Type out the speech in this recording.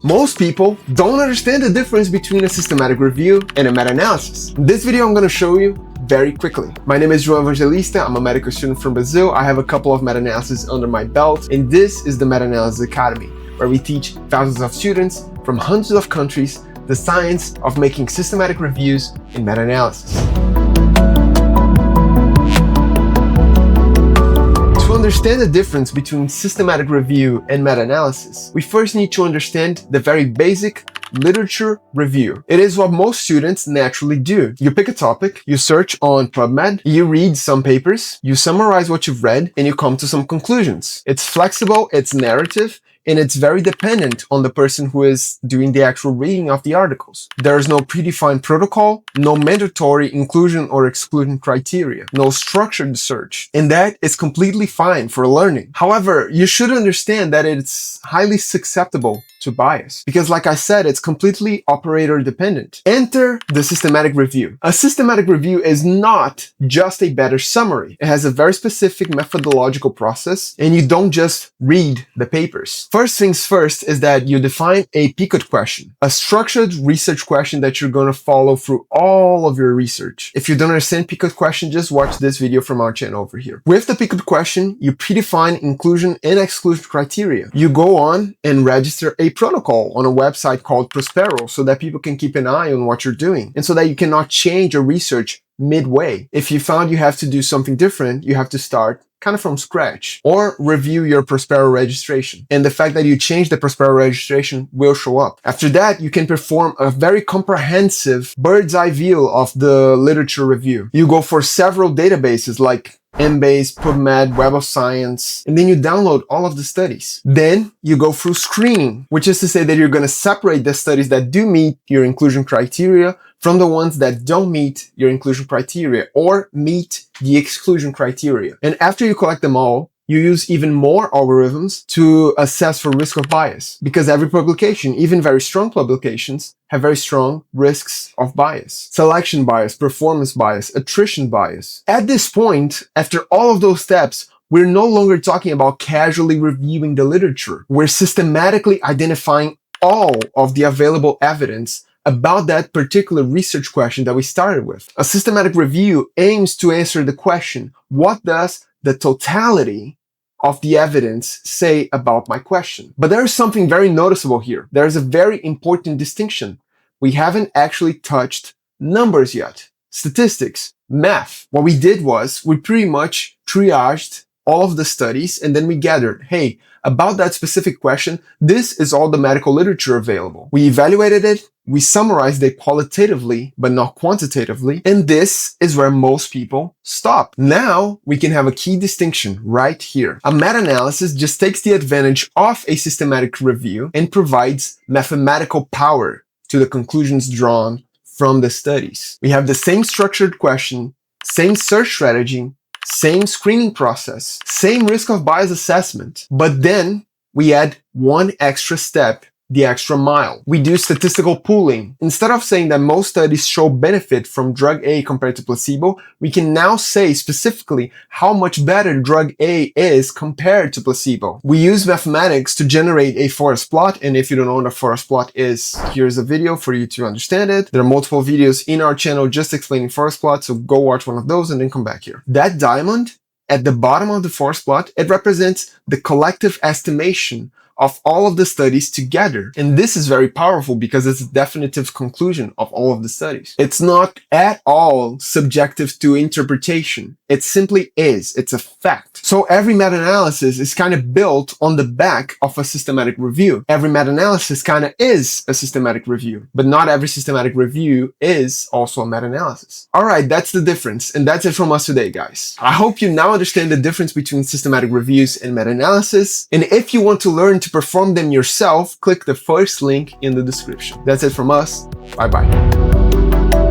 Most people don't understand the difference between a systematic review and a meta-analysis. In this video, I'm going to show you very quickly. My name is João Evangelista. I'm a medical student from Brazil. I have a couple of meta-analyses under my belt, and this is the Meta-Analysis Academy, where we teach thousands of students from hundreds of countries the science of making systematic reviews in meta-analysis. To understand the difference between systematic review and meta-analysis, we first need to understand the very basic literature review. It is what most students naturally do. You pick a topic, you search on PubMed, you read some papers, you summarize what you've read, and you come to some conclusions. It's flexible, it's narrative, and it's very dependent on the person who is doing the actual reading of the articles. There is no predefined protocol, no mandatory inclusion or exclusion criteria, no structured search, and that is completely fine for learning. However, you should understand that it's highly susceptible to bias, because like I said, it's completely operator dependent. Enter the systematic review. A systematic review is not just a better summary. It has a very specific methodological process, and you don't just read the papers. First things first is that you define a PICOT question, a structured research question that you're going to follow through all of your research. If you don't understand PICOT question, just watch this video from our channel over here. With the PICOT question, you predefine inclusion and exclusion criteria. You go on and register a protocol on a website called Prospero so that people can keep an eye on what you're doing and so that you cannot change your research midway. If you found you have to do something different, you have to start kind of from scratch or review your Prospero registration. And the fact that you change the Prospero registration will show up. After that, you can perform a very comprehensive bird's eye view of the literature review. You go for several databases like Embase, PubMed, Web of Science, and then you download all of the studies. Then you go through screening, which is to say that you're going to separate the studies that do meet your inclusion criteria from the ones that don't meet your inclusion criteria or meet the exclusion criteria. And after you collect them all, you use even more algorithms to assess for risk of bias, because every publication, even very strong publications, have very strong risks of bias. Selection bias, performance bias, attrition bias. At this point, after all of those steps, we're no longer talking about casually reviewing the literature. We're systematically identifying all of the available evidence about that particular research question that we started with. A systematic review aims to answer the question, what does the totality of the evidence say about my question? But there is something very noticeable here. There is a very important distinction. We haven't actually touched numbers yet. Statistics, math. What we did was we pretty much triaged all of the studies and then we gathered, hey, about that specific question, this is all the medical literature available. We evaluated it, we summarized it qualitatively, but not quantitatively, and this is where most people stop. Now, we can have a key distinction right here. A meta-analysis just takes the advantage of a systematic review and provides mathematical power to the conclusions drawn from the studies. We have the same structured question, same search strategy, same screening process, same risk of bias assessment, but then we add one extra step, the extra mile. We do statistical pooling. Instead of saying that most studies show benefit from drug A compared to placebo, we can now say specifically how much better drug A is compared to placebo. We use mathematics to generate a forest plot, and if you don't know what a forest plot is, here's a video for you to understand it. There are multiple videos in our channel just explaining forest plots, so go watch one of those and then come back here. That diamond at the bottom of the forest plot, it represents the collective estimation of all of the studies together. And this is very powerful because it's a definitive conclusion of all of the studies. It's not at all subjective to interpretation. It simply is. It's a fact. So every meta-analysis is kind of built on the back of a systematic review. Every meta-analysis kind of is a systematic review, but not every systematic review is also a meta-analysis. All right, that's the difference. And that's it from us today, guys. I hope you now understand the difference between systematic reviews and meta-analysis. And if you want to learn to perform them yourself, click the first link in the description. That's it from us. Bye-bye.